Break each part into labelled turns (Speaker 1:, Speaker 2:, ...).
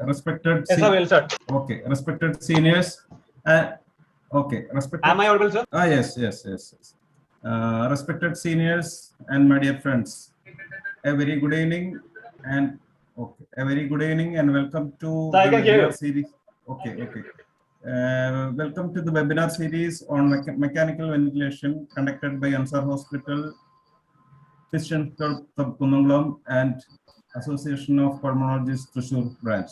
Speaker 1: respected.
Speaker 2: Yes, sir, well, sir.
Speaker 1: Okay, respected seniors. Okay, respected.
Speaker 2: Am I audible, sir?
Speaker 1: Yes. Respected seniors and my dear friends, a very good evening and a very good evening and welcome to
Speaker 2: Sir, I
Speaker 1: the
Speaker 2: can hear
Speaker 1: webinar
Speaker 2: you.
Speaker 1: series. Welcome to the webinar series on mechanical ventilation conducted by Ansar Hospital, Christian Club Kundangulam and Association of Pulmonologists Thrissur branch.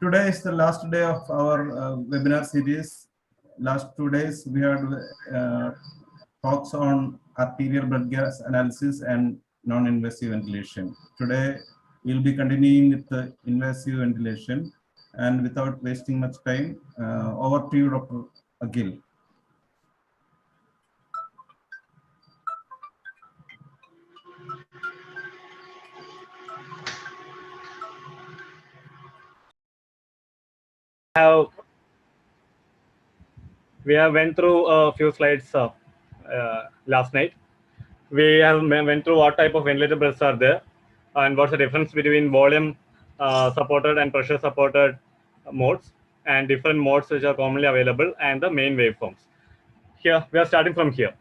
Speaker 1: Today is the last day of our webinar series. Last 2 days we had talks on arterial blood gas analysis and non-invasive ventilation. Today we'll be continuing with the invasive ventilation, and without wasting much time, over to you, Dr. Akhil.
Speaker 3: We have went through a few slides last night. We have went through what type of ventilator breaths are there and what's the difference between volume supported and pressure supported modes and different modes which are commonly available and the main waveforms. Here we are starting from here.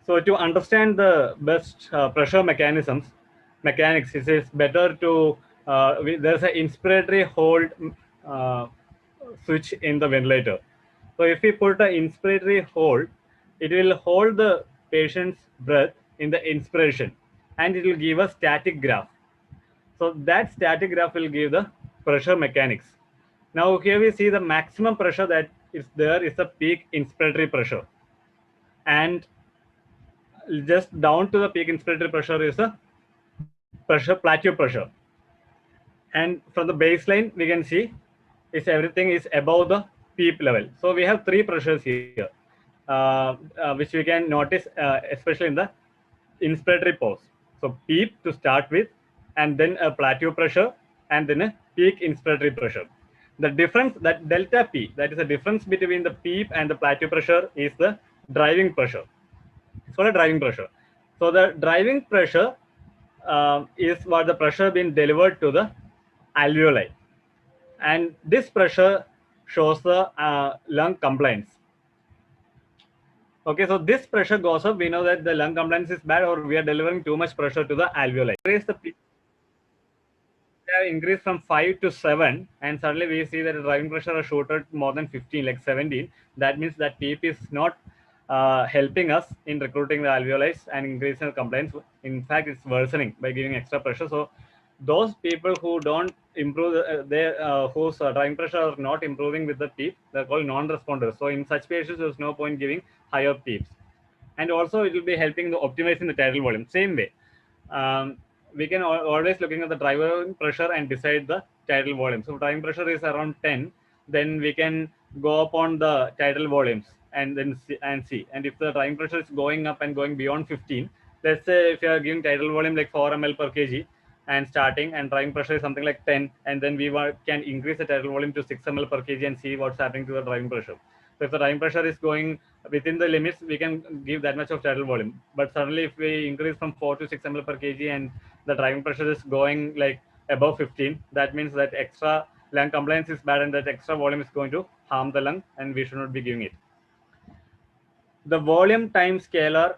Speaker 3: So to understand the best pressure mechanics, it is better to there's an inspiratory hold switch in the ventilator. So if we put an inspiratory hold, it will hold the patient's breath in the inspiration and it will give a static graph. So that static graph will give the pressure mechanics. Now here we see the maximum pressure that is there is the peak inspiratory pressure, and just down to the peak inspiratory pressure is the plateau pressure. And from the baseline we can see is everything is above the PEEP level. So we have three pressures here, which we can notice especially in the inspiratory pause. So PEEP to start with, and then a plateau pressure, and then a peak inspiratory pressure. The difference, that delta P, that is the difference between the PEEP and the plateau pressure, is the driving pressure. So the driving pressure. So the driving pressure is what the pressure being delivered to the alveoli, and this pressure shows the lung compliance. Okay, so this pressure goes up. We know that the lung compliance is bad, or we are delivering too much pressure to the alveoli. Raise the peak. They have increased from 5 to 7, and suddenly we see that the driving pressure has shooted more than 15, like 17. That means that PEEP is not helping us in recruiting the alveoli and increasing the compliance. In fact, it's worsening by giving extra pressure. So those people who don't improve whose driving pressure are not improving with the PEEP, they're called non-responders. So in such patients, there's no point giving higher PEEPs. And also it will be helping the optimizing the tidal volume. Same way, we can always looking at the driving pressure and decide the tidal volume. So driving pressure is around 10, then we can go upon the tidal volumes and then see. And if the driving pressure is going up and going beyond 15, let's say if you are giving tidal volume like 4 ml per kg and starting, and driving pressure is something like 10, and then we can increase the tidal volume to 6 ml per kg and see what's happening to the driving pressure. So if the driving pressure is going within the limits, we can give that much of tidal volume. But suddenly if we increase from 4 to 6 ml per kg and the driving pressure is going like above 15, that means that extra lung compliance is bad and that extra volume is going to harm the lung, and we should not be giving it. The volume time scalar,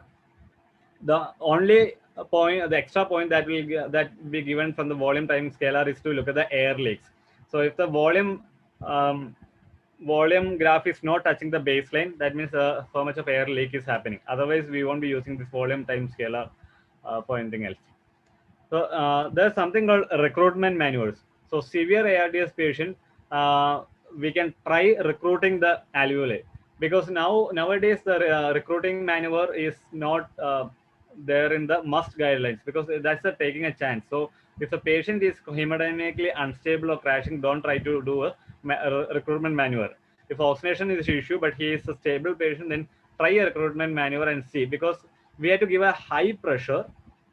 Speaker 3: the only point, the extra point that will be given from the volume time scalar is to look at the air leaks. So if the volume graph is not touching the baseline, that means so much of air leak is happening. Otherwise, we won't be using this volume time scalar for anything else. So there's something called recruitment maneuvers. So severe ARDS patient, we can try recruiting the alveoli, because nowadays the recruiting maneuver is not there in the must guidelines, because that's taking a chance. So if the patient is hemodynamically unstable or crashing, don't try to do a recruitment maneuver. If oxygenation is the issue, but he is a stable patient, then try a recruitment maneuver and see, because we have to give a high pressure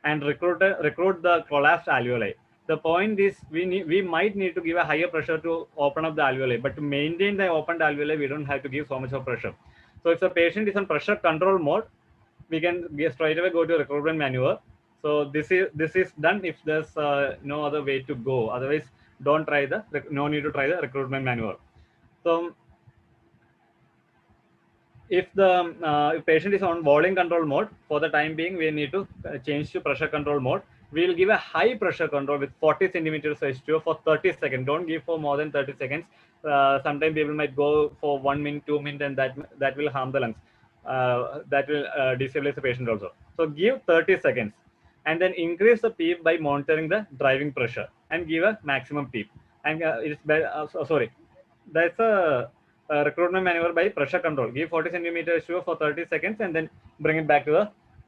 Speaker 3: and recruit the collapsed alveoli. The point is we might need to give a higher pressure to open up the alveoli, but to maintain the opened alveoli, we don't have to give so much of pressure. So if the patient is on pressure control mode, we can straight away go to recruitment maneuver. So this is done if there's no other way to go. Otherwise, don't try the, no need to try the recruitment maneuver. So if the patient is on volume control mode, for the time being, we need to change to pressure control mode. We will give a high pressure control with 40 centimeters H2O for 30 seconds. Don't give for more than 30 seconds. Sometimes people might go for 1 minute, 2 minutes, and that will harm the lungs. That will destabilize the patient also. So give 30 seconds, and then increase the PEEP by monitoring the driving pressure and give a maximum PEEP. And it's sorry, that's a recruitment maneuver by pressure control. Give 40 centimeters H2O for 30 seconds and then bring it back to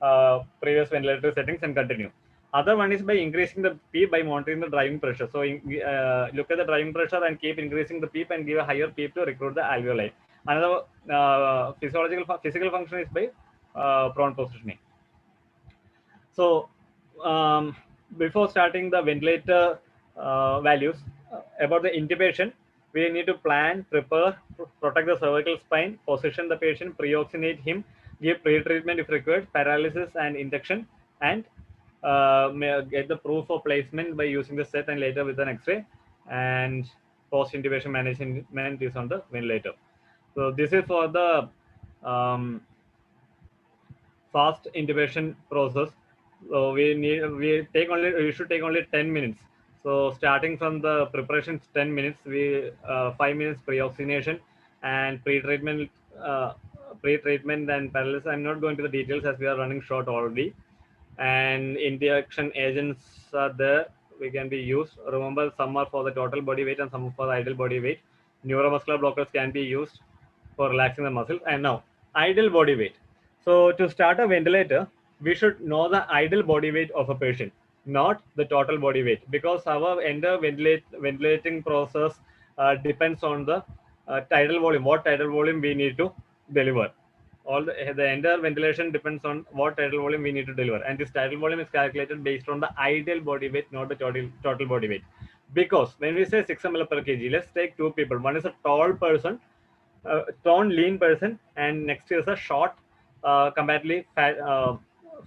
Speaker 3: the previous ventilator settings and continue. Other one is by increasing the PEEP by monitoring the driving pressure. So look at the driving pressure and keep increasing the PEEP and give a higher PEEP to recruit the alveoli. Another physical function is by prone positioning. So before starting the ventilator values, about the intubation, we need to plan, prepare, protect the cervical spine, position the patient, pre-oxygenate him, give pre-treatment if required, paralysis and induction, and get the proof of placement by using the set and later with an X-ray, and post-intubation management is on the ventilator. So this is for the fast intubation process. So we should take only 10 minutes. So starting from the preparation 10 minutes, we 5 minutes pre-oxygenation and pre-treatment and paralysis. I'm not going to the details as we are running short already. And induction agents are there, we can be used. Remember, some are for the total body weight and some are for the ideal body weight. Neuromuscular blockers can be used for relaxing the muscles. And now ideal body weight. So to start a ventilator, we should know the ideal body weight of a patient, not the total body weight, because our entire ventilating process depends on the tidal volume, what tidal volume we need to deliver. All the entire ventilation depends on what tidal volume we need to deliver, and this tidal volume is calculated based on the ideal body weight, not the total body weight. Because when we say 6 ml per kg, let's take two people. One is a tall person, tall lean person, and next is a short, comparatively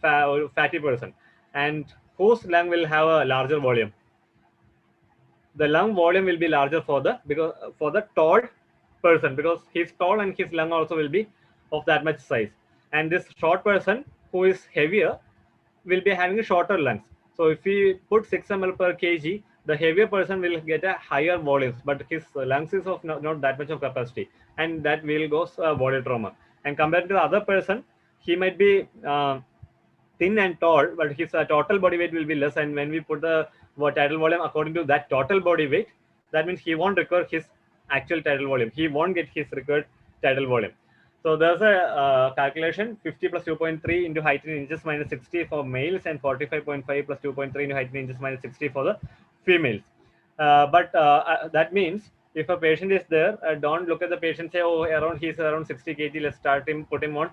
Speaker 3: fatty person, and whose lung will have a larger volume. The lung volume will be larger for the tall person, because he's tall and his lung also will be of that much size. And this short person who is heavier will be having shorter lungs. So if we put 6 ml per kg, the heavier person will get a higher volumes, but his lungs is of not that much of capacity, and that will go body trauma. And compared to the other person, he might be thin and tall, but his total body weight will be less. And when we put the tidal volume according to that total body weight, that means he won't recover his actual tidal volume. He won't get his required tidal volume. So there's a calculation: 50 plus 2.3 into height in inches minus 60 for males, and 45.5 plus 2.3 into height in inches minus 60 for the females. But that means if a patient is there, don't look at the patient, say, oh, he's around 60 kg, let's start him, put him on,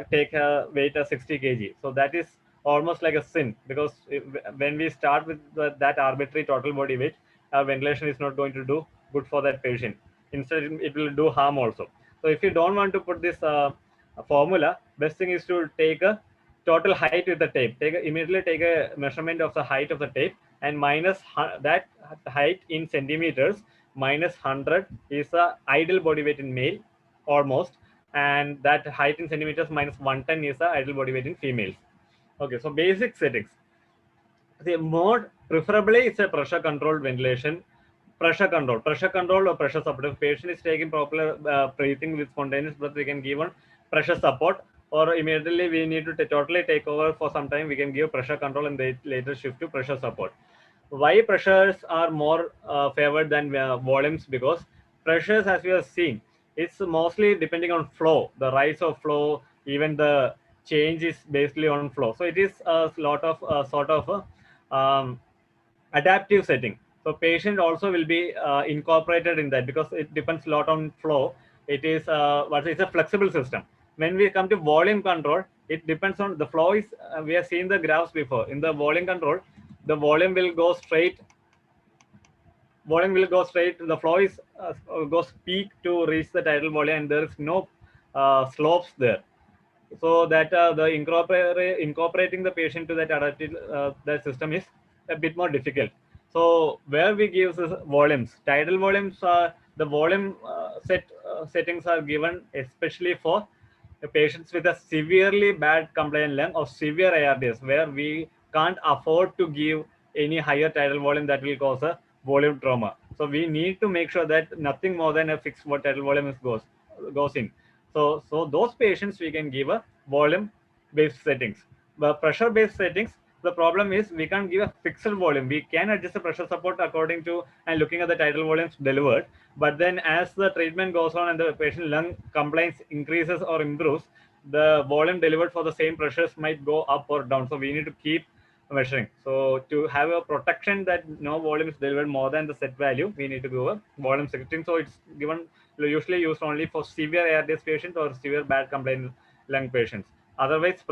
Speaker 3: take a weight of 60 kg. So that is almost like a sin, because when we start with that arbitrary total body weight, ventilation is not going to do good for that patient. Instead, it will do harm also. So if you don't want to put this formula, best thing is to take a total height with the tape. Immediately take a measurement of the height of the tape, and minus that height in centimeters, minus 100 is the ideal body weight in male, almost, and that height in centimeters minus 110 is the ideal body weight in females. Okay, so basic settings. The mode preferably it's a pressure controlled ventilation. Pressure control or pressure support. If patient is taking proper breathing with spontaneous breath, we can give on pressure support, or immediately we need to totally take over for some time, we can give pressure control and they later shift to pressure support. Why pressures are more favored than volumes? Because pressures, as we have seen, it's mostly depending on flow, the rise of flow, even the change is basically on flow. So it is a lot of sort of adaptive setting. So patient also will be incorporated in that, because it depends a lot on flow. It is it's a flexible system. When we come to volume control, it depends on the flow. Is we have seen the graphs before. In the volume control, the volume will go straight. The flow is goes peak to reach the tidal volume, and there is no slopes there. So that the incorporating the patient to that adaptive that system is a bit more difficult. So where we give this volumes, tidal volumes are the volume settings are given especially for the patients with a severely bad compliant lung or severe ARDS, where we can't afford to give any higher tidal volume that will cause a volume trauma. So we need to make sure that nothing more than a fixed tidal volume goes in. So those patients we can give a volume based settings. But pressure based settings, the problem is we can't give a fixed volume. We can adjust the pressure support according to and looking at the tidal volumes delivered. But then as the treatment goes on and the patient lung compliance increases or improves, the volume delivered for the same pressures might go up or down. So we need to keep measuring. So to have a protection that no volume is delivered more than the set value, we need to do a volume setting. So it's given usually used only for severe ARDS patients or severe bad compliant lung patients. Otherwise,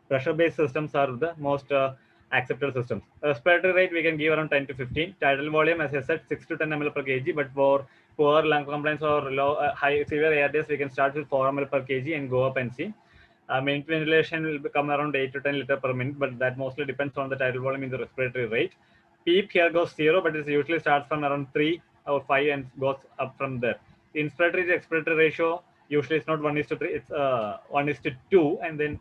Speaker 3: pressure-based systems are the most accepted systems. Respiratory rate we can give around 10 to 15. Tidal volume, as I said, 6 to 10 ml per kg. But for poor lung compliance or low, high severe ARDS, we can start with 4 ml per kg and go up and see. Minute ventilation will become around 8 to 10 liter per minute, but that mostly depends on the tidal volume in the respiratory rate. PEEP here goes 0, but it usually starts from around 3 or 5 and goes up from there. The inspiratory to expiratory ratio usually it's not 1:3, it's 1:2, and then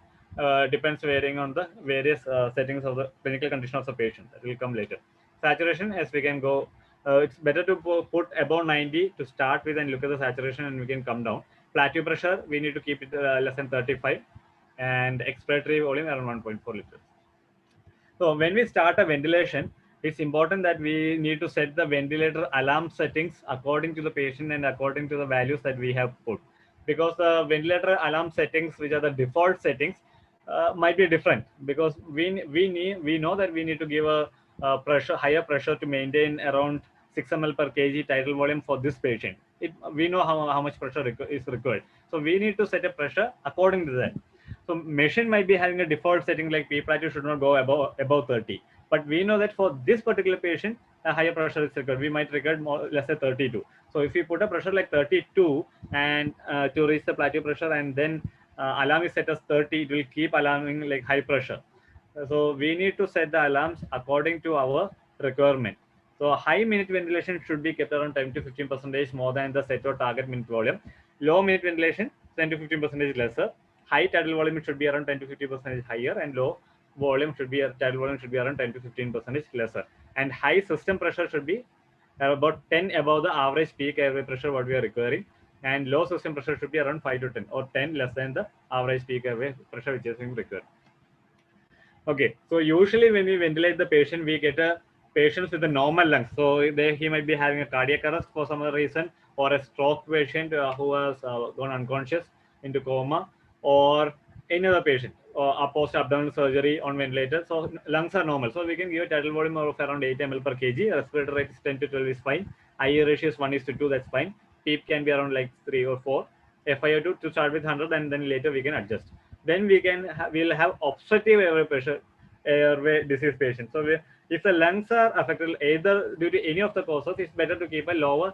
Speaker 3: depends varying on the various settings of the clinical condition of the patient. That will come later. Saturation, as we can go, it's better to put above 90 to start with and look at the saturation, and we can come down. Plateau pressure, we need to keep it less than 35, and expiratory volume around 1.4 liters. So when we start a ventilation, it's important that we need to set the ventilator alarm settings according to the patient and according to the values that we have put. Because the ventilator alarm settings, which are the default settings, might be different, because we know that we need to give a higher pressure to maintain around 6 ml per kg tidal volume for this patient. We know how much pressure is required. So we need to set a pressure according to that. So machine might be having a default setting like P plateau should not go above 30. But we know that for this particular patient, a higher pressure is required. We might require more, let's say 32. So if we put a pressure like 32 and to reach the plateau pressure, and then alarm is set as 30, it will keep alarming like high pressure. So we need to set the alarms according to our requirement. So high minute ventilation should be kept around 10 to 15% more than the set or target minute volume. Low minute ventilation 10 to 15% lesser. High tidal volume should be around 10 to 50% higher, and low volume should be tidal volume should be around 10 to 15% lesser. And high system pressure should be about 10 above the average peak airway pressure what we are requiring, and low system pressure should be around 5 to 10 or 10 less than the average peak airway pressure which is being required. Okay, so usually when we ventilate the patient, we get a patient with a normal lungs. So he might be having a cardiac arrest for some other reason, or a stroke patient who has gone unconscious into coma, or any other patient or post abdominal surgery on ventilator. So lungs are normal. So we can give a tidal volume of around 8 ml per kg. Respiratory rate is 10 to 12 is fine. IE ratio is 1:2, that's fine. PEEP can be around like 3 or 4. FiO2 to start with 100, and then later we can adjust. Then we'll have obstructive airway disease patients. So if the lungs are affected either due to any of the causes, it's better to keep a lower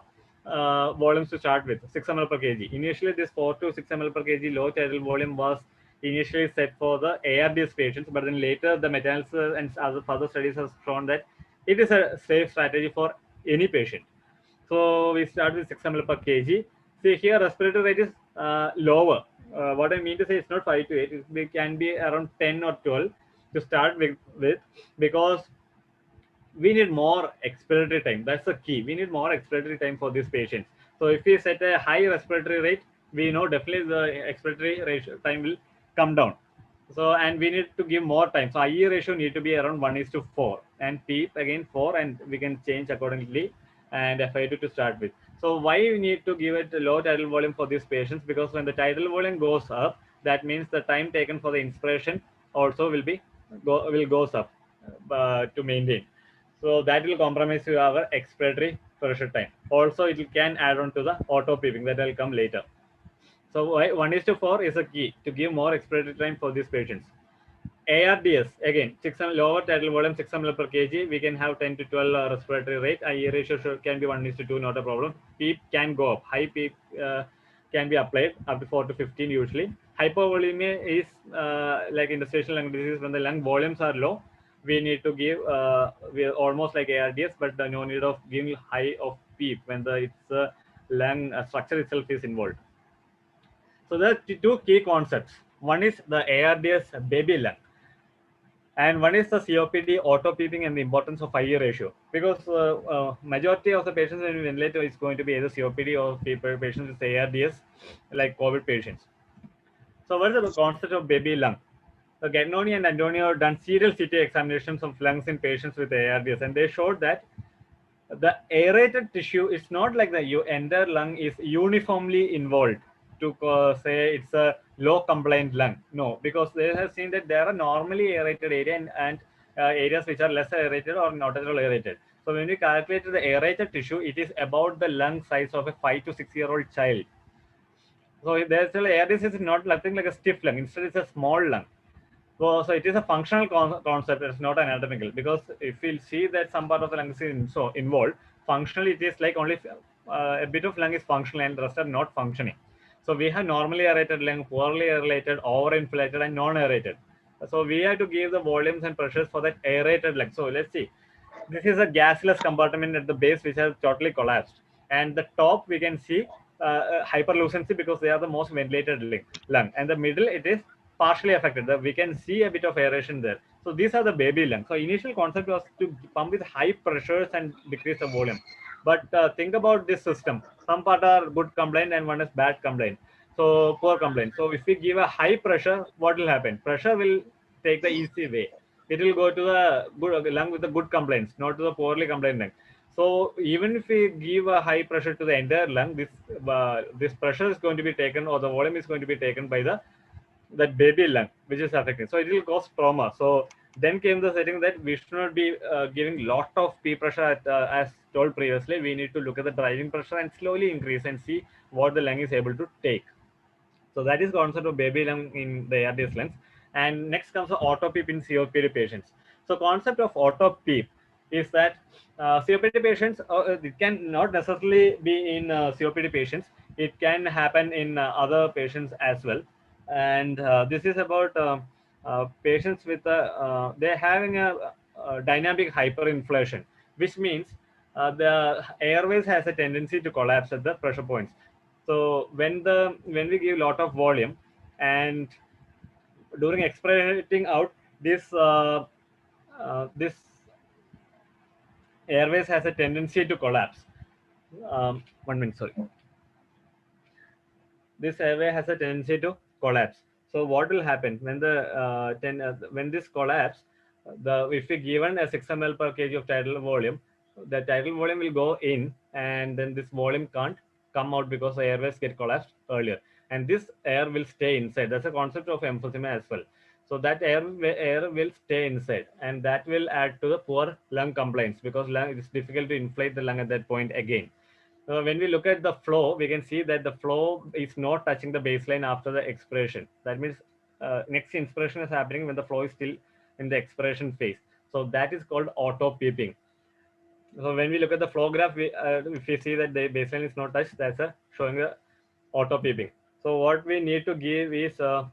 Speaker 3: volumes to start with, 6 ml per kg. Initially, this 4 to 6 ml per kg low tidal volume was initially set for the ARDS patients, but then later the meta-analysis and other further studies have shown that it is a safe strategy for any patient. So we start with 6 ml per kg. See here, respiratory rate is lower. What I mean to say, it's not 5 to 8. It can be around 10 or 12 to start with, because we need more expiratory time. That's the key. We need more expiratory time for these patients. So if we set a high respiratory rate, we know definitely the expiratory ratio time will come down. So, and we need to give more time. So IE ratio need to be around 1:4, and PEEP again 4, and we can change accordingly, and FiO2 to start with. So why we need to give it a low tidal volume for these patients? Because when the tidal volume goes up, that means the time taken for the inspiration also will goes up to maintain. So that will compromise our expiratory pressure time. Also, it can add on to the auto peeping that will come later. So 1:4 is a key to give more expiratory time for these patients. ARDS, again, lower tidal volume, 6 ml per kg, we can have 10 to 12 respiratory rate. IE ratio can be 1:2, not a problem. PEEP can go up. High PEEP can be applied up to 4 to 15 usually. Hypovolemia is like interstitial lung disease when the lung volumes are low. we need to give we almost like ARDS, but no need of giving high of PEEP when its lung structure itself is involved. So there are two key concepts. One is the ARDS baby lung, and one is the COPD auto peeping and the importance of IE ratio. Because majority of the patients in ventilator is going to be either COPD or patients with ARDS, like COVID patients. So what is the concept of baby lung? So Gagnoni and Antonio have done serial CT examinations of lungs in patients with ARDS, and they showed that the aerated tissue is not like the entire lung is uniformly involved to say it's a low compliant lung. No, because they have seen that there are normally aerated area and areas which are less aerated or not at all aerated. So when we calculate the aerated tissue, it is about the lung size of a 5 to 6 year old child. So there's still ARDS is not nothing like a stiff lung. Instead, it's a small lung. So it is a functional concept. It's not anatomical, because if we see that some part of the lung is involved, functionally it is like only a bit of lung is functional and the rest are not functioning. So we have normally aerated lung, poorly aerated, overinflated, and non-aerated. So we have to give the volumes and pressures for that aerated lung. So let's see. This is a gasless compartment at the base which has totally collapsed, and the top we can see hyperlucency because they are the most ventilated lung, and the middle it is partially affected. We can see a bit of aeration there. So these are the baby lungs. So initial concept was to pump with high pressures and decrease the volume. But think about this system. Some part are good complaint and one is bad complaint. So poor complaint. So if we give a high pressure, what will happen? Pressure will take the easy way. It will go to the good lung with the good complaints, not to the poorly complaint lung. So even if we give a high pressure to the entire lung, this pressure is going to be taken, or the volume is going to be taken by that baby lung, which is affected. So it will cause trauma. So then came the setting that we should not be giving lot of P pressure as told previously. We need to look at the driving pressure and slowly increase and see what the lung is able to take. So that is concept of baby lung in the ARDS lungs. And next comes the auto PEEP in COPD patients. So concept of auto PEEP is that COPD patients, it can not necessarily be in COPD patients. It can happen in other patients as well. And this is about patients with they're having a dynamic hyperinflation, which means the airways has a tendency to collapse at the pressure points. So when we give lot of volume and during expirating out, this airways has a tendency to collapse. 1 minute, sorry. This airway has a tendency to collapse. So what will happen when when this collapse? If we given a 6 ml per kg of tidal volume, the tidal volume will go in, and then this volume can't come out because the airways get collapsed earlier, and this air will stay inside. That's a concept of emphysema as well. So that air will stay inside, and that will add to the poor lung compliance, because it's difficult to inflate the lung at that point again. When we look at the flow, we can see that the flow is not touching the baseline after the expiration. That means next inspiration is happening when the flow is still in the expiration phase. So that is called auto peeping. So when we look at the flow graph, if we see that the baseline is not touched, that's showing the auto peeping. So what we need to give is to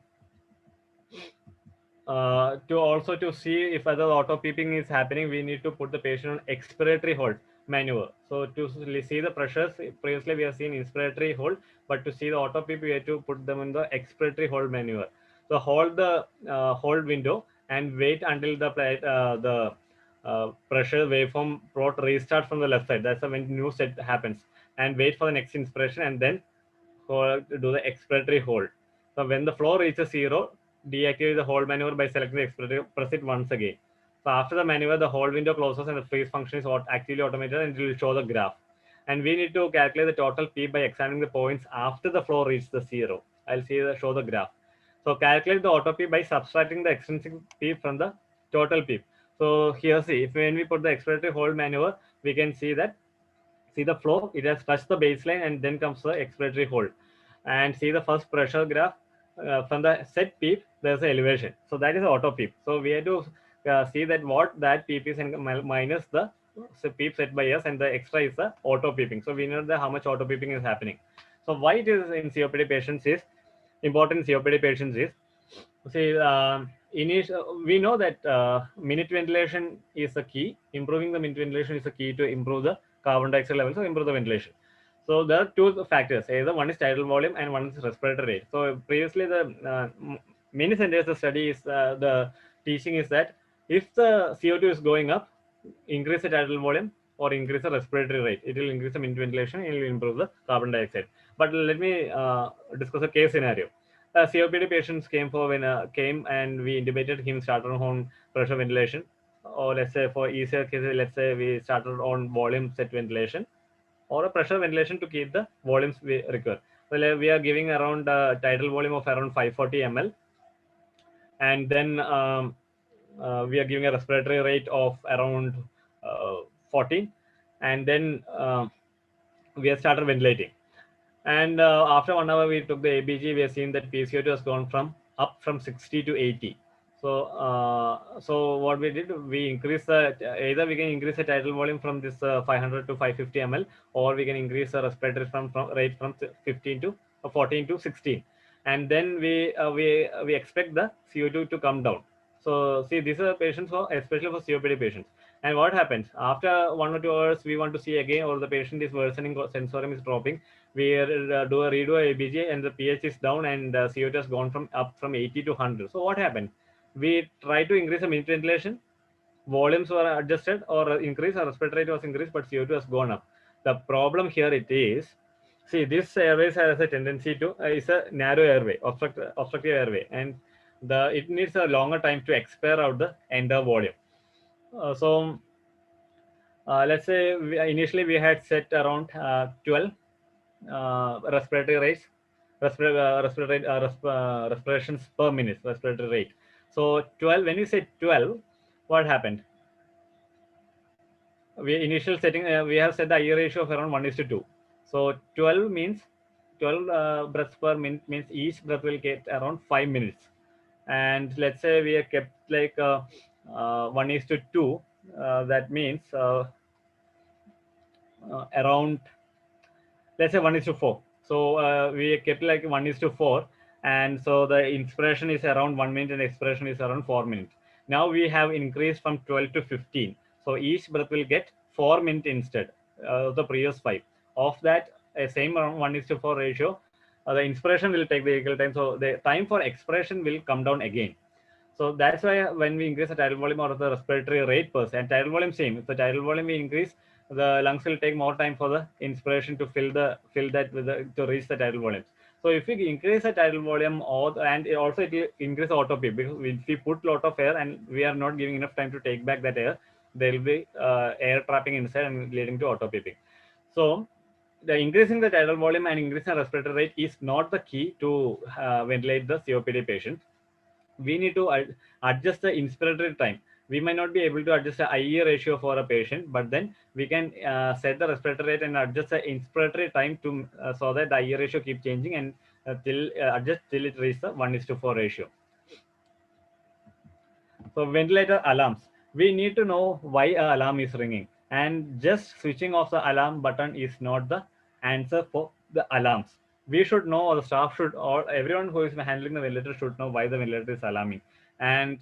Speaker 3: see if other auto peeping is happening, we need to put the patient on expiratory hold maneuver. So to see the pressures, previously we have seen inspiratory hold, but to see the auto peep, we have to put them in the expiratory hold maneuver. So hold the hold window and wait until the pressure waveform plot restart from the left side. That's when new set happens, and wait for the next inspiration, and then do the expiratory hold. So when the flow reaches 0, deactivate the hold maneuver by selecting the expiratory, press it once again. So after the maneuver, the hold window closes and the freeze function is actively automated, and it will show the graph. And we need to calculate the total PEEP by examining the points after the flow reaches the 0. I'll show the graph. So calculate the auto PEEP by subtracting the extrinsic PEEP from the total PEEP. So here, see, when we put the expiratory hold maneuver, we can see that, see the flow, it has touched the baseline, and then comes the expiratory hold. And see the first pressure graph, from the set PEEP, there's an elevation. So that is auto PEEP. So we have to see that what that PEEP is, and minus the PEEP set by us, and the extra is the auto peeping. So we know how much auto peeping is happening. So why it is in COPD patients is important. COPD patients is, see, we know that minute ventilation is the key. Improving the minute ventilation is the key to improve the carbon dioxide levels or improve the ventilation. So there are two factors. Either one is tidal volume and one is respiratory rate. So previously, many centers the study is the teaching is that if the CO2 is going up, increase the tidal volume or increase the respiratory rate. It will increase the minute ventilation. It will improve the carbon dioxide. But let me discuss a case scenario. COPD patients came and we intubated him, started on pressure ventilation, or let's say for easier cases, let's say we started on volume set ventilation or a pressure ventilation to keep the volumes we require. Well, we are giving around tidal volume of around 540 ml, and then we are giving a respiratory rate of around 14, and then we have started ventilating. And after 1 hour, we took the ABG. We have seen that PCO2 has gone up from 60 to 80. So what we did, we increased either we can increase the tidal volume from this 500 to 550 ml, or we can increase the respiratory rate from 15 to 14 to 16, and then we expect the CO2 to come down. So see, these are patients especially for COPD patients. And what happens after 1 or 2 hours, we want to see again, or the patient is worsening, sensorium is dropping. We redo a ABG and the pH is down, and CO2 has gone up from 80 to 100. So what happened? We try to increase the minute ventilation, volumes were adjusted or increased, or respiratory rate was increased, but CO2 has gone up. The problem here it is, see, this airway has a tendency to is a narrow airway, obstructive airway, and it needs a longer time to expire out the entire volume. Let's say initially we had set around 12 respiratory rates, respirations per minute, respiratory rate. So 12, when you say 12, what happened? Initial setting, we have set the IE ratio of around 1:2. So 12 means 12 breaths per minute means each breath will get around 5 minutes. And let's say we have kept like 1:2. That means around, let's say 1:4. So we kept like 1:4, and so the inspiration is around 1 minute and expiration is around 4 minutes. Now we have increased from 12 to 15. So each breath will get 4 minutes instead of the previous 5. Of that, same around 1:4 ratio, the inspiration will take the equal time. So the time for expiration will come down again. So that's why when we increase the tidal volume or the respiratory rate per se, and tidal volume same. If the tidal volume we increase, the lungs will take more time for the inspiration to fill that to reach the tidal volumes. So if we increase the tidal volume, and also it will increase the autopip, because if we put lot of air and we are not giving enough time to take back that air, there will be air trapping inside and leading to autopipping. So the increasing the tidal volume and increasing the respiratory rate is not the key to ventilate the COPD patient. We need to adjust the inspiratory time. We might not be able to adjust the IE ratio for a patient, but then we can set the respiratory rate and adjust the inspiratory time to so that the IE ratio keep changing and adjust till it reaches the 1:4 ratio. So ventilator alarms. We need to know why an alarm is ringing, and just switching off the alarm button is not the answer for the alarms. We should know, or the staff should, or everyone who is handling the ventilator should know why the ventilator is alarming. And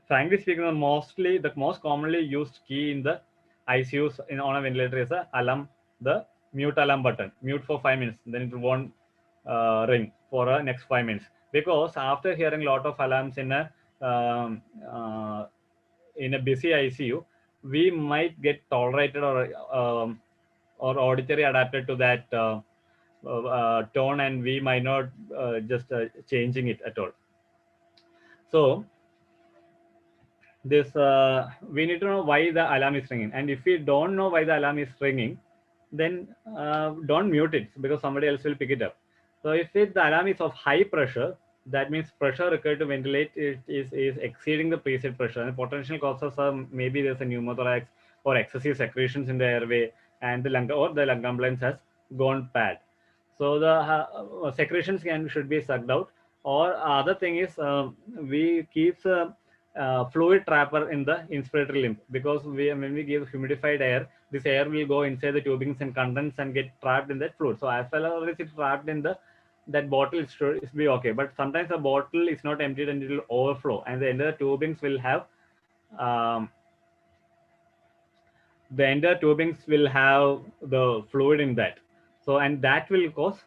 Speaker 3: frankly speaking, the most commonly used key in the ICUs on a ventilator is the mute alarm button. Mute for 5 minutes, then it won't ring for the next 5 minutes. Because after hearing a lot of alarms in a busy ICU, we might get tolerated or auditory adapted to that tone, and we might not just changing it at all. So this we need to know why the alarm is ringing, and if we don't know why the alarm is ringing, then don't mute it, because somebody else will pick it up. So if the alarm is of high pressure, that means pressure required to ventilate is exceeding the preset pressure, and potential causes are maybe there's a pneumothorax or excessive secretions in the airway, and the lung compliance has gone bad. So the secretions should be sucked out. Or other thing is we keep fluid trapper in the inspiratory limb, because when we give humidified air, this air will go inside the tubings and condense and get trapped in that fluid. So as well as it's trapped in the that bottle should be okay. But sometimes the bottle is not emptied and it will overflow, and the entire tubings will have um, the fluid in that. So, and that will cause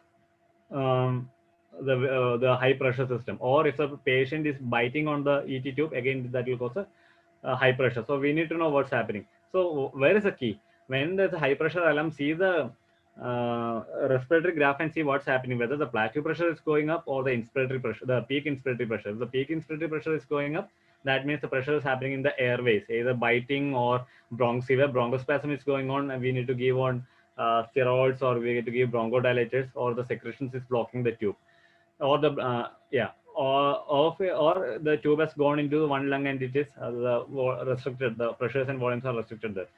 Speaker 3: um, the high pressure system. Or if the patient is biting on the ET tube, again that will cause a high pressure. So we need to know what's happening. So where is the key? When there's a high pressure alarm, see the respiratory graph and see what's happening, whether the plateau pressure is going up or the inspiratory pressure, the peak inspiratory pressure. If the peak inspiratory pressure is going up, that means the pressure is happening in the airways, either biting or severe bronchospasm is going on, and we need to give on steroids, or we need to give bronchodilators, or the secretions is blocking the tube, or the or the tube has gone into one lung and it is restricted. The pressures and volumes are restricted there.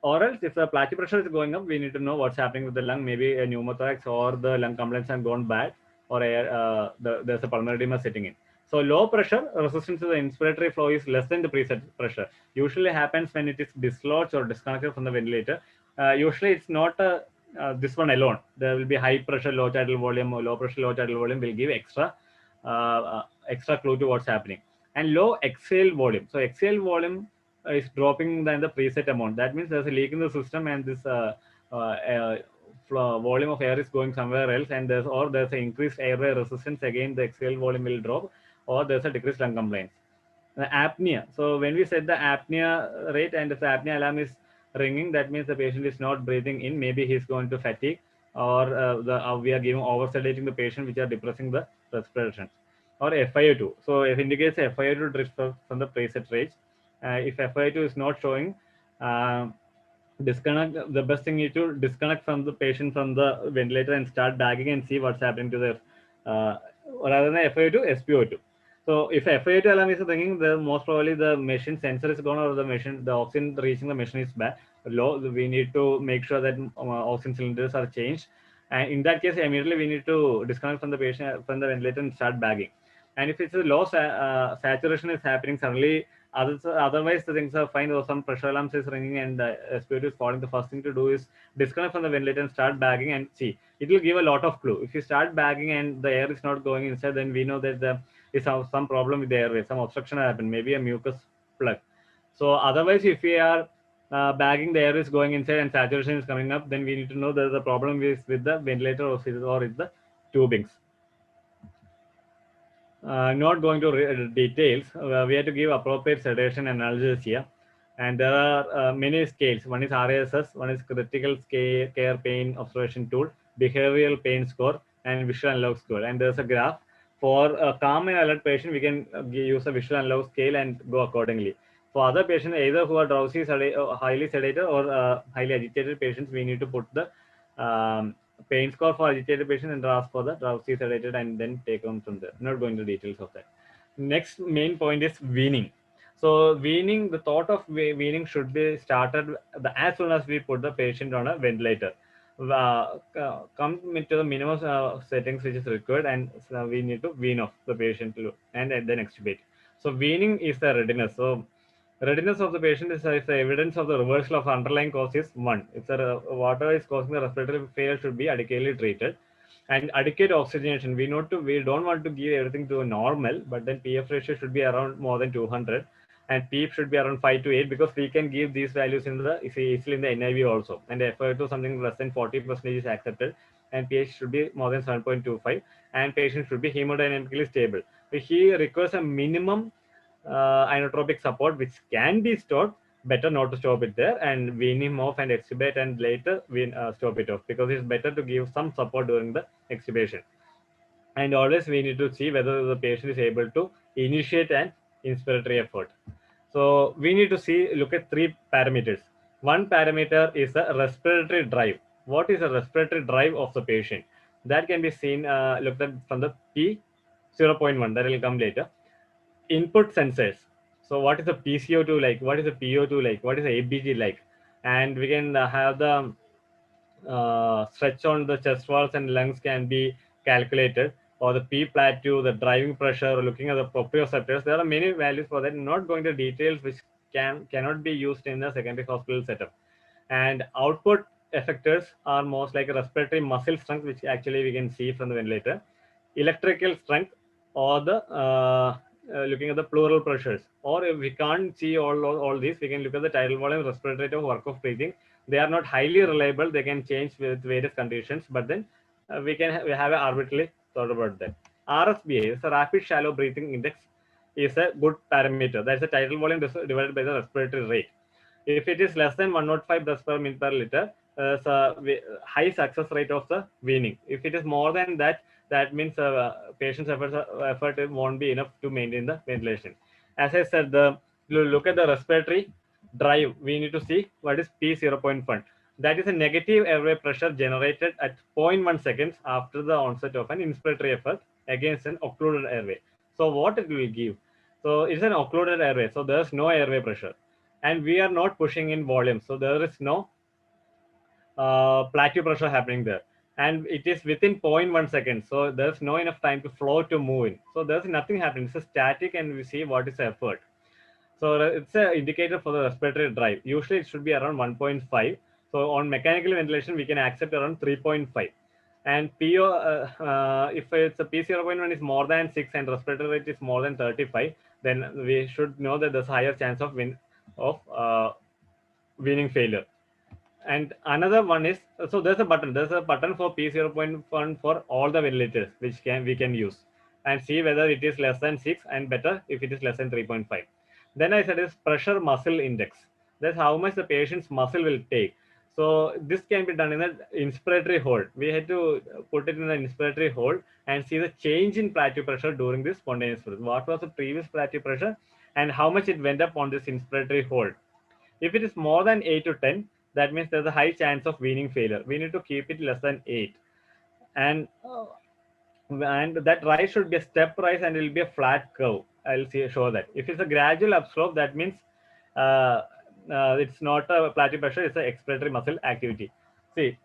Speaker 3: Or else, if the plateau pressure is going up, we need to know what's happening with the lung. Maybe a pneumothorax or the lung complaints have gone bad, or there's a pulmonary edema setting in. So low pressure resistance to the inspiratory flow is less than the preset pressure. Usually happens when it is dislodged or disconnected from the ventilator. Usually it's not this one alone. There will be high pressure, low tidal volume, or low pressure, low tidal volume will give extra clue to what's happening. And low exhale volume. So exhale volume is dropping than the preset amount. That means there's a leak in the system, and this volume of air is going somewhere else, and there's an increased airway resistance. Again, the exhale volume will drop, or there's a decreased lung compliance. The apnea. So when we set the apnea rate and if the apnea alarm is ringing, that means the patient is not breathing in. Maybe he's going to fatigue, or we are giving over sedating the patient, which are depressing the respiration. Or FiO2. So it indicates FiO2 drift from the preset range. If FiO2 is not showing, disconnect. The best thing is to disconnect from the patient from the ventilator and start bagging and see what's happening to the rather than FiO2, SpO2. So if FiO2 alarm is ringing, the most probably the machine sensor is gone, or the oxygen reaching the machine is bad low. We need to make sure that oxygen cylinders are changed, and in that case, immediately we need to disconnect from the patient from the ventilator and start bagging. And if it's a low saturation is happening suddenly, otherwise the things are fine, or some pressure alarms is ringing and SpO2 is falling, the first thing to do is disconnect from the ventilator and start bagging and see. It will give a lot of clue. If you start bagging and the air is not going inside, then we know that there is some problem with the airway, some obstruction happened, maybe a mucus plug. So otherwise, if we are bagging, the air is going inside and saturation is coming up, then we need to know that the problem is with the ventilator or with the tubings. Not going to details. We have to give appropriate sedation and analgesia, and there are many scales. One is RASS, one is critical care pain observation tool, behavioral pain score, and visual analog score. And there's a graph for a calm and alert patient. We can use a visual analog scale and go accordingly. For other patients, either who are drowsy, highly sedated, or highly agitated patients, we need to put the pain score for agitated patient and ask for the drowsy, sedated, and then take on from there. I'm not going to details of that. Next main point is weaning. So weaning, the thought of weaning should be started as soon as we put the patient on a ventilator. Come into the minimum settings which is required, and we need to wean off the patient and then extubate. So weaning is the readiness. So readiness of the patient is the evidence of the reversal of underlying causes. One, if the water is causing the respiratory failure, should be adequately treated, and adequate oxygenation. We don't want to give everything to normal, but then PF ratio should be around more than 200, and PEEP should be around 5 to 8, because we can give these values in the easily in the NIV also. And FiO2 something less than 40% is accepted, and pH should be more than 7.25, and patient should be hemodynamically stable. So he requires a minimum inotropic support, which can be stopped. Better not to stop it there, and wean him off and extubate, and later stop it off, because it's better to give some support during the extubation. And always we need to see whether the patient is able to initiate an inspiratory effort. So we need to look at three parameters. One parameter is the respiratory drive. What is the respiratory drive of the patient? That can be seen, looked at from the P0.1, that will come later. Input sensors. So what is the PCO2 like? What is the PO2 like? What is the ABG like? And we can have the stretch on the chest walls and lungs can be calculated, or the P plateau, the driving pressure, looking at the proprioceptors. There are many values for that. I'm not going to details which cannot be used in the secondary hospital setup. And output effectors are most like respiratory muscle strength, which actually we can see from the ventilator, electrical strength, or the looking at the pleural pressures. Or if we can't see all these, we can look at the tidal volume, respiratory rate, of work of breathing. They are not highly reliable. They can change with various conditions, but then we have an arbitrarily thought about that. RSBA is a rapid shallow breathing index, is a good parameter. That's the tidal volume divided by the respiratory rate. If it is less than 105 breaths per minute per liter, there's a high success rate of the weaning. If it is more than that, that means patient's effort won't be enough to maintain the ventilation. As I said, look at the respiratory drive. We need to see what is P0.1. That is a negative airway pressure generated at 0.1 seconds after the onset of an inspiratory effort against an occluded airway. So what it will give? So it's an occluded airway. So there's no airway pressure, and we are not pushing in volume. So there is no plateau pressure happening there, and it is within 0.1 seconds. So there's no enough time to flow to move in. So there's nothing happening. It's a static, and we see what is the effort. So it's an indicator for the respiratory drive. Usually it should be around 1.5. So on mechanical ventilation, we can accept around 3.5. And if it's a P0.1 is more than 6 and respiratory rate is more than 35, then we should know that there's higher chance of weaning failure. And another one is, so there's a button for P0.1 for all the ventilators, which we can use and see whether it is less than 6, and better if it is less than 3.5. Then I said is pressure muscle index. That's how much the patient's muscle will take. So this can be done in the inspiratory hold. We had to put it in the inspiratory hold and see the change in plateau pressure during this spontaneous breath. What was the previous plateau pressure and how much it went up on this inspiratory hold. If it is more than 8 to 10, that means there's a high chance of weaning failure. We need to keep it less than 8. And that rise should be a step rise, and it will be a flat curve. I'll show that. If it's a gradual upslope, that means it's not a plateau pressure, it's an expiratory muscle activity. See,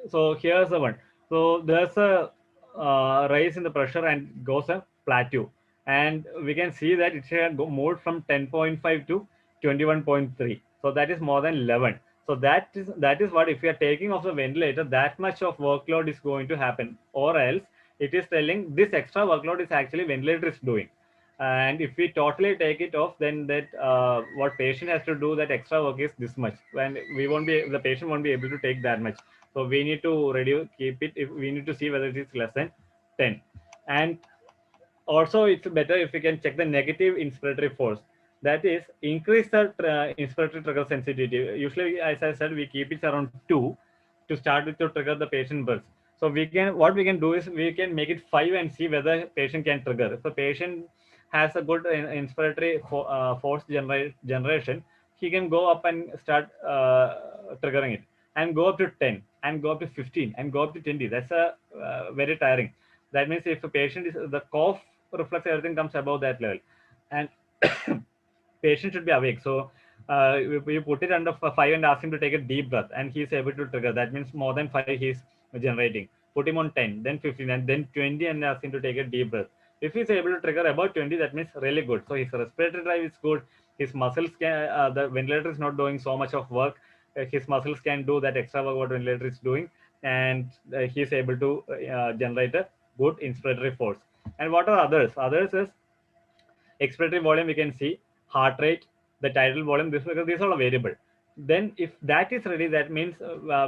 Speaker 3: so here's the one. So there's a rise in the pressure and goes a plateau. And we can see that it had moved from 10.5 to 21.3. So that is more than 11. So that is what, if we are taking off the ventilator, that much of workload is going to happen, or else it is telling this extra workload is actually ventilator is doing. And if we totally take it off, then that what patient has to do, that extra work is this much, and the patient won't be able to take that much. So we need to keep it. If we need to see whether it is less than 10. And also it's better if we can check the negative inspiratory force. That is, increase the inspiratory trigger sensitivity. Usually, as I said, we keep it around 2 to start with to trigger the patient burst. So what we can do is we can make it 5 and see whether patient can trigger. If the patient has a good inspiratory force generation, he can go up and start triggering it, and go up to 10, and go up to 15, and go up to 20. That's very tiring. That means if a patient is, the cough reflex, everything comes above that level, and patient should be awake. So you put it under 5 and ask him to take a deep breath, and he's able to trigger. That means more than 5 he's generating. Put him on 10, then 15, and then 20, and ask him to take a deep breath. If he's able to trigger about 20, that means really good. So his respiratory drive is good. His muscles can, the ventilator is not doing so much of work. His muscles can do that extra work what ventilator is doing, and he's able to generate a good inspiratory force. And what are others? Others is expiratory volume. We can see heart rate, the tidal volume. Because these are all variable. Then if that is ready, that means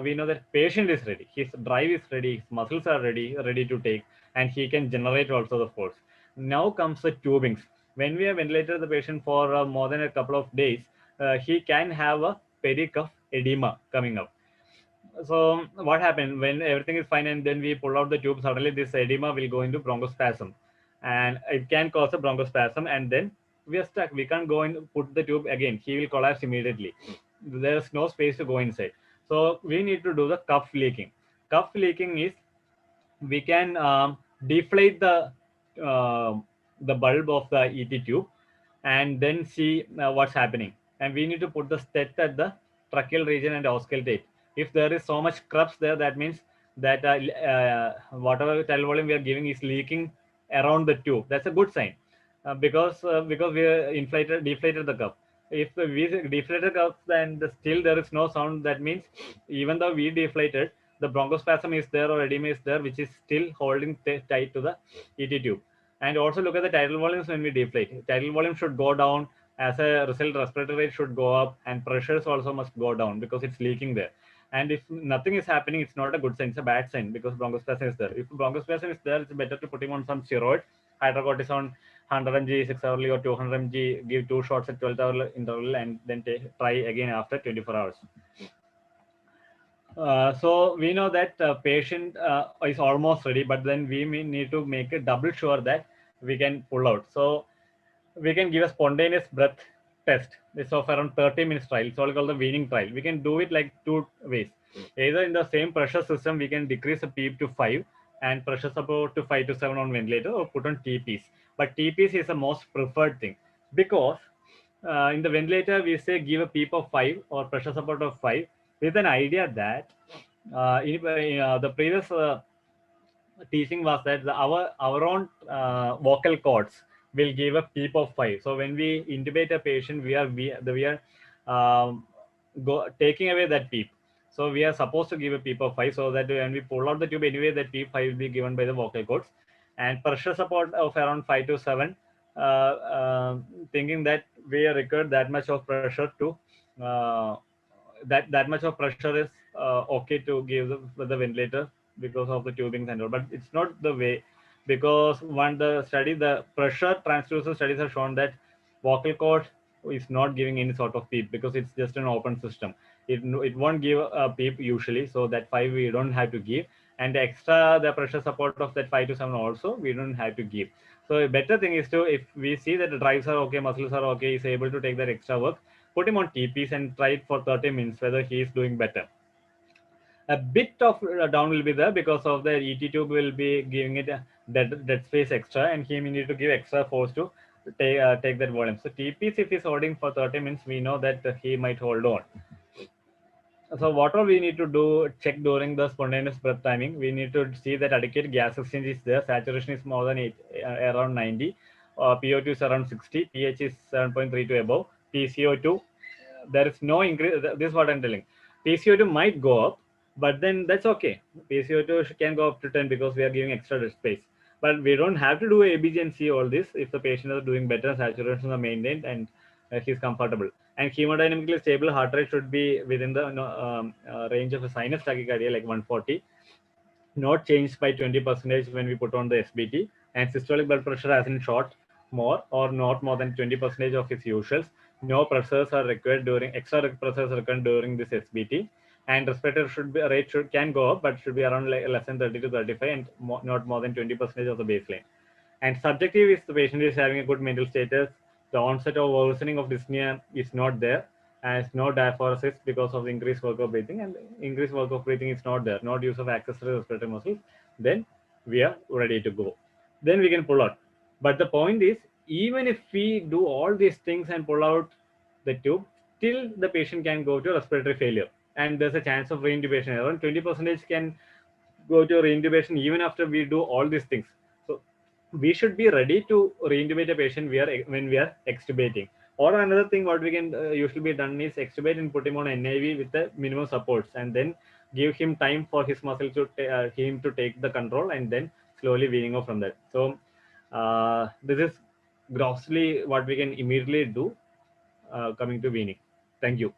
Speaker 3: we know that patient is ready. His drive is ready. His muscles are ready to take, and he can generate also the force. Now comes the tubings. When we have ventilated the patient for more than a couple of days, he can have a pericuff edema coming up. So what happened when everything is fine and then we pull out the tube, suddenly this edema will go into bronchospasm, and it can cause a bronchospasm, and then we are stuck. We can't go and put the tube again. He will collapse immediately. There's no space to go inside. So we need to do the cuff leaking. Cuff leaking is, we can deflate the bulb of the ET tube and then see what's happening. And we need to put the stet at the tracheal region and auscultate. If there is so much crux there, that means that whatever tidal volume we are giving is leaking around the tube. That's a good sign, because we deflated the cuff. if we deflated up and still there is no sound, that means even though we deflated, the bronchospasm is there or edema is there, which is still holding tight to the ET tube. And also look at the tidal volumes when we deflate. Tidal volume should go down. As a result, respiratory rate should go up, and pressures also must go down because it's leaking there. And if nothing is happening, it's not a good sign. It's a bad sign because bronchospasm is there. If bronchospasm is there, it's better to put him on some steroid, hydrocortisone, 100 mg 6 hourly or 200 mg. Give 2 shots at 12-hour interval, and then try again after 24 hours. So we know that patient is almost ready, but then we may need to make a double sure that we can pull out. So we can give a spontaneous breath test. It's of around 30 minutes trial. It's all called the weaning trial. We can do it like two ways. Either in the same pressure system, we can decrease the PEEP to 5 and pressure support to 5 to 7 on ventilator, or put on TPs. But TPs is the most preferred thing because in the ventilator, we say give a PEEP of 5 or pressure support of 5 with an idea that the previous teaching was that our own vocal cords will give a PEEP of 5. So when we intubate a patient, we are taking away that PEEP. So we are supposed to give a PEEP of 5, so that when we pull out the tube anyway, that PEEP 5 will be given by the vocal cords. And pressure support of around 5 to 7, thinking that we required that much of pressure to that much of pressure is okay to give the ventilator because of the tubing and all. But it's not the way, because the pressure transducer studies have shown that vocal cord is not giving any sort of PEEP because it's just an open system. It won't give a PEEP usually, so that 5 we don't have to give, and the pressure support of that 5 to 7 also we don't have to give. So a better thing is to, if we see that the drives are okay, muscles are okay, is able to take that extra work, put him on TPs and try it for 30 minutes whether he is doing better. A bit of down will be there because of the ET tube will be giving it a dead space extra, and he may need to give extra force to take that volume. So TPs, if he's holding for 30 minutes, we know that he might hold on. So what all we need to do, check during the spontaneous breath timing, we need to see that adequate gas exchange is there, saturation is more than around 90, PO2 is around 60, pH is 7.32 above, PCO2, there is no increase. This is what I'm telling. PCO2 might go up, but then that's okay. PCO2 can go up to 10 because we are giving extra space. But we don't have to do ABG and see all this if the patient is doing better, saturation are maintained, and he's comfortable. And hemodynamically stable heart rate should be within the range of a sinus tachycardia, like 140, not changed by 20% when we put on the SBT, and systolic blood pressure hasn't shot more or not more than 20% of its usuals. No pressures are required during extra pressures required during this SBT, and respiratory rate can go up, but should be around less than 30 to 35, and not more than 20% of the baseline. And subjective is the patient is having a good mental status. The onset or worsening of dyspnea is not there, as no diaphoresis because of the increased work of breathing, and increased work of breathing is not there, not use of accessory respiratory muscles. Then we are ready to go. Then we can pull out. But the point is, even if we do all these things and pull out the tube, still the patient can go to respiratory failure, and there's a chance of reintubation. Around 20% can go to reintubation even after we do all these things. So we should be ready to reintubate a patient when we are extubating. Or another thing, what we can usually be done is extubate and put him on NIV with the minimum supports, and then give him time for his muscle to him to take the control, and then slowly weaning off from that. So this is grossly what we can immediately do coming to weaning. Thank you.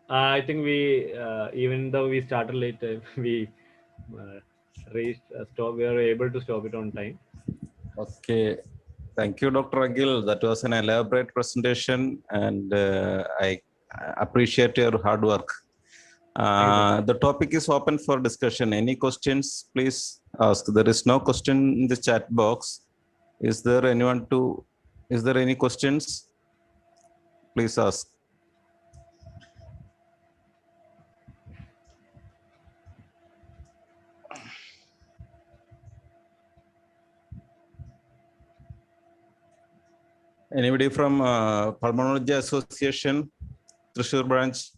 Speaker 3: I think even though we started late, we uh, stop. We are able to stop it on time.
Speaker 2: Okay. Thank you, Dr. Agil. That was an elaborate presentation, and I appreciate your hard work. The topic is open for discussion. Any questions, please ask. There is no question in the chat box. Is there any questions? Please ask. Anybody from Pulmonology Association, Thrissur branch?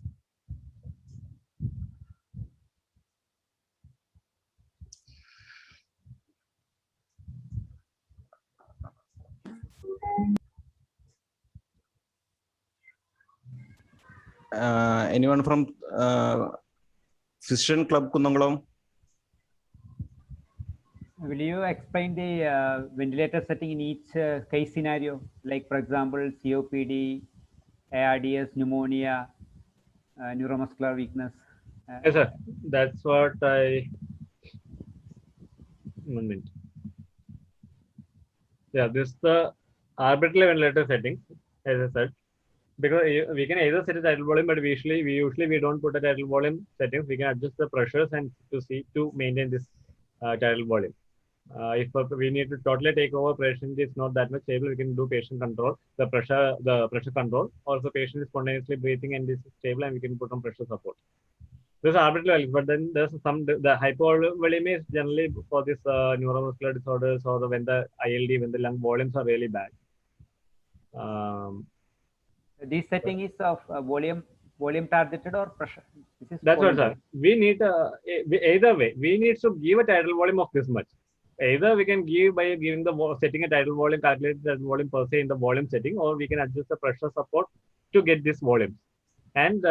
Speaker 2: anyone from Physician Club Kundangulam?
Speaker 4: Will you explain the ventilator setting in each case scenario? Like, for example, COPD, ARDS, pneumonia, neuromuscular weakness.
Speaker 3: Yes, sir. That's what I. 1 minute. Yeah, this is the arbitrary ventilator setting, as I said. Because we can either set a tidal volume, but we usually don't put a tidal volume settings. We can adjust the pressures and to maintain this tidal volume. If we need to totally take over, patient is not that much stable, we can do patient control, the pressure control, or if the patient is spontaneously breathing and is stable, and we can put on pressure support. This is arbitrary, but then there's the hypovolemia is generally for this neuromuscular disorders, or when the ILD, when the lung volumes are really bad.
Speaker 4: This setting is of volume targeted or pressure? This is
Speaker 3: That's what, sir. We need either way. We need to give a tidal volume of this much. Either we can give by giving setting a tidal volume, calculate the volume per se in the volume setting, or we can adjust the pressure support to get this volume, and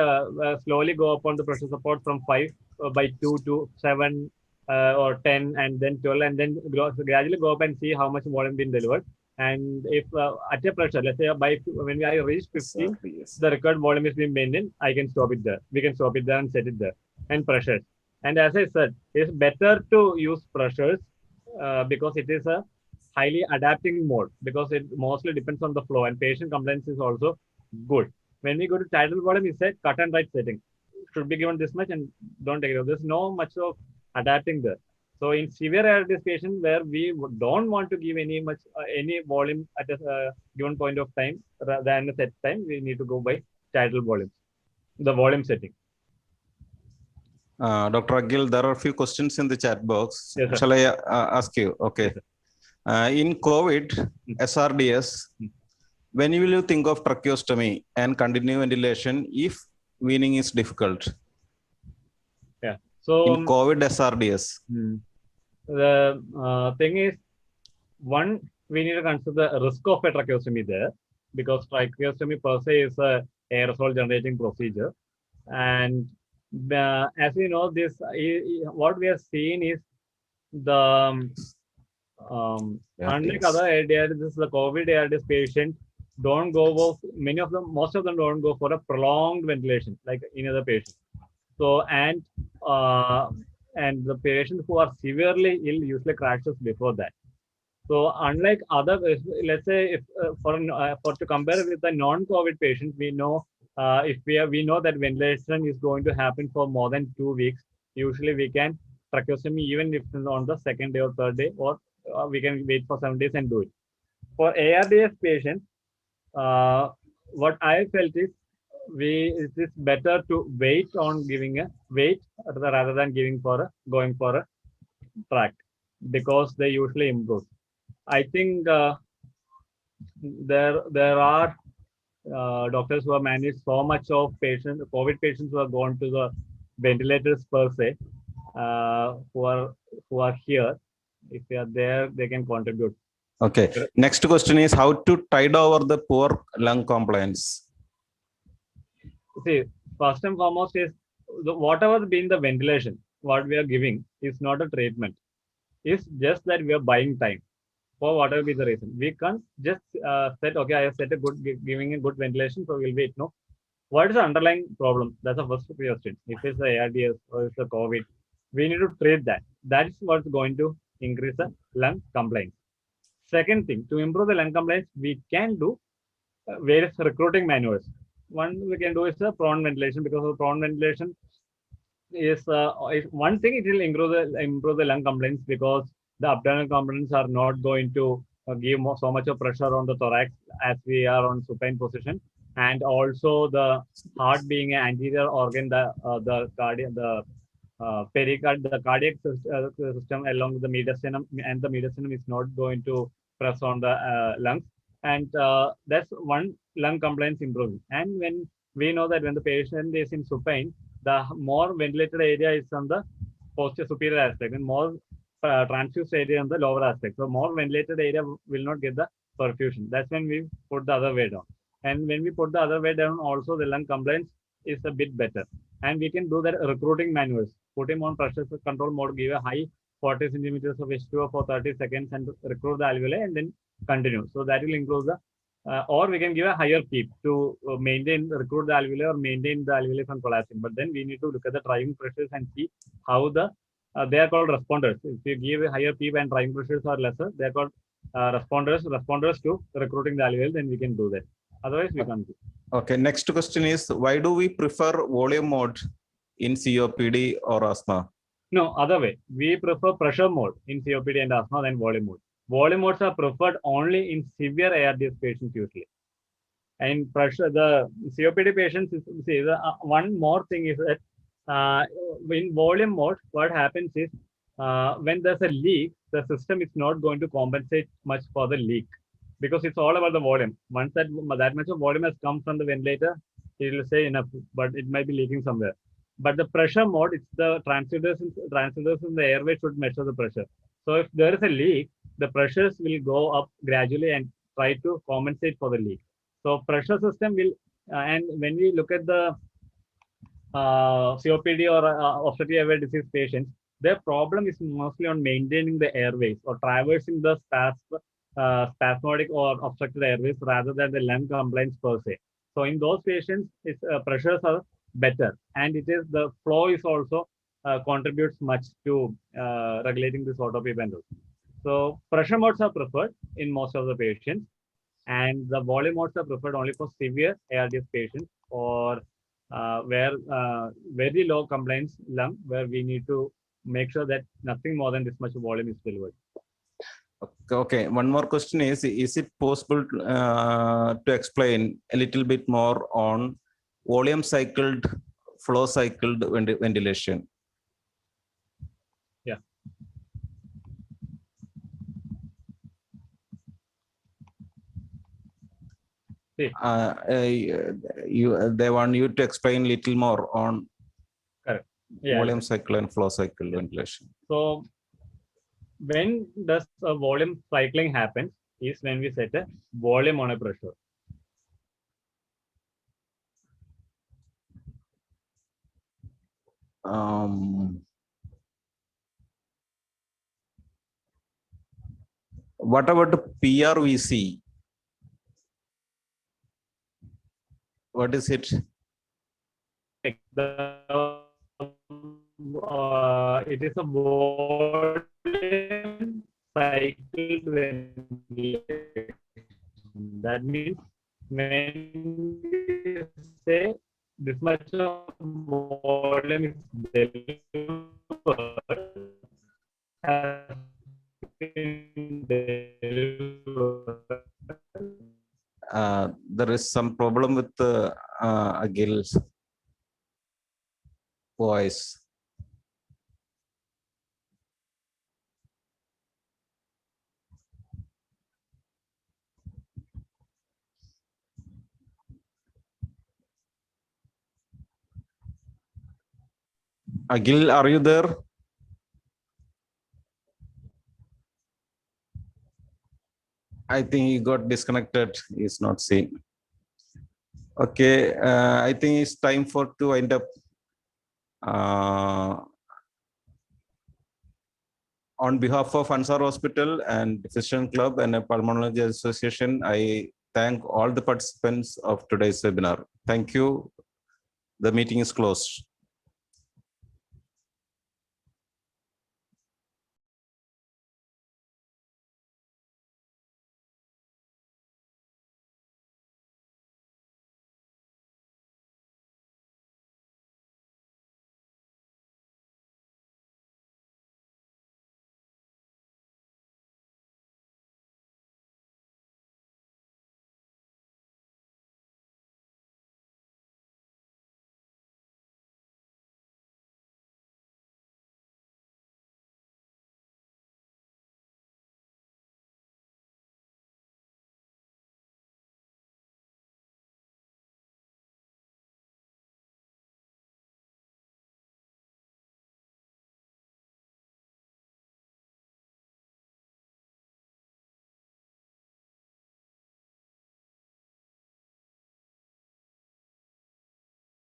Speaker 3: slowly go up on the pressure support from 5 by 2 to 7 or 10, and then 12, and then gradually go up and see how much volume been delivered. And if at a pressure, let's say when I reach 15, the required volume is being maintained, I can stop it there. We can stop it there and set it there. And pressures. And as I said, it's better to use pressures because it is a highly adapting mode, because it mostly depends on the flow, and patient compliance is also good. When we go to tidal volume, it's a cut and write setting. Should be given this much and don't take it off. There's no much of adapting there. So in severe ARDS patient, where we don't want to give any volume at a given point of time rather than a set time, we need to go by tidal volume, the volume setting.
Speaker 2: Dr. Akhil, there are a few questions in the chat box.
Speaker 3: Yes,
Speaker 2: Shall I ask you? Okay.
Speaker 3: Yes,
Speaker 2: In COVID, SRDS, when will you think of tracheostomy and continue ventilation if weaning is difficult?
Speaker 3: Yeah. So
Speaker 2: in COVID SRDS.
Speaker 3: The thing is, one, we need to consider the risk of a tracheostomy there, because tracheostomy per se is a aerosol generating procedure. And as we know, this what we are seeing is the unlike other ARDS, this is the COVID ARDS patient don't go for, most of them don't go for a prolonged ventilation like in other patients. So and the patients who are severely ill usually crashes before that. So unlike other, let's say if for to compare with the non-COVID patient, we know if we know that ventilation is going to happen for more than 2 weeks, usually we can tracheostomy even if on the second day or third day, or we can wait for 7 days and do it. For ARDS patients, what I felt is it is better to wait on giving a rather than going for a tract, because they usually improve. I think there are doctors who have managed so much of COVID patients who have gone to the ventilators per se, who are here. If they are there, they can contribute.
Speaker 2: Okay. Next question is how to tide over the poor lung compliance.
Speaker 3: See, first and foremost is whatever being the ventilation, what we are giving is not a treatment. It's just that we are buying time for whatever be the reason. We can't just set, okay, I have set giving a good ventilation, so we'll wait. No. What is the underlying problem? That's the first question. If it's the ARDS or it's the COVID, we need to treat that. That is what's going to increase the lung compliance. Second thing, to improve the lung compliance, we can do various recruiting maneuvers. One we can do is the prone ventilation, because of prone ventilation is one thing, it will improve the lung compliance, because the abdominal components are not going to give so much of pressure on the thorax as we are on supine position, and also the heart being an anterior organ, the pericard, the cardiac system along with the mediastinum, and the mediastinum is not going to press on the lungs, and that's one lung compliance improvement. And when we know that when the patient is in supine, the more ventilated area is on the posterior superior aspect, and more transfused area on the lower aspect. So more ventilated area will not get the perfusion. That's when we put the other way down. And when we put the other way down, also the lung compliance is a bit better. And we can do that recruiting manuals. Put him on pressure control mode, give a high 40 centimeters of H2O for 30 seconds and recruit the alveoli and then continue. So that will improve the, or we can give a higher PEEP to recruit the alveoli or maintain the alveoli from collapsing. But then we need to look at the driving pressures and see how the, they are called responders. If you give a higher PEEP and driving pressures are lesser, they are called responders to recruiting the alveoli, then we can do that. Otherwise, we can't do.
Speaker 2: Okay, next question is, why do we prefer volume mode in COPD or asthma?
Speaker 3: No, other way. We prefer pressure mode in COPD and asthma than volume mode. Volume modes are preferred only in severe ARDS patients usually. And pressure, the COPD patients, see, one more thing is that in volume mode, what happens is when there's a leak, the system is not going to compensate much for the leak because it's all about the volume. Once that much of volume has come from the ventilator, it will say enough, but it might be leaking somewhere. But the pressure mode, it's the transducers in the airway should measure the pressure. So if there is a leak, the pressures will go up gradually and try to compensate for the leak. So pressure system will, and when we look at the COPD or obstructive airway disease patients, their problem is mostly on maintaining the airways or traversing the spasmodic or obstructed airways rather than the lung compliance per se. So in those patients, its pressures are better, and it is the flow is also contributes much to regulating this auto PEEP. So pressure modes are preferred in most of the patients, and the volume modes are preferred only for severe ARDS patients or where very low compliance lung, where we need to make sure that nothing more than this much volume is delivered.
Speaker 2: Okay, one more question is it possible to explain a little bit more on volume cycled, flow cycled ventilation?
Speaker 3: Yeah. See.
Speaker 2: They want you to explain a little more on volume cycle and flow cycle ventilation.
Speaker 3: So when does a volume cycling happen is when we set a volume on a pressure.
Speaker 2: What about PRVC? What is it?
Speaker 3: It is a volume cycled ventilation. That means when we say this much of volume is delivered, has been delivered.
Speaker 2: There is some problem with Agil's voice. Agil, are you there? I think he got disconnected. He's not seen. Okay, I think it's time to wind up. On behalf of Ansar Hospital and Physician Club and a Pulmonology Association, I thank all the participants of today's webinar. Thank you. The meeting is closed.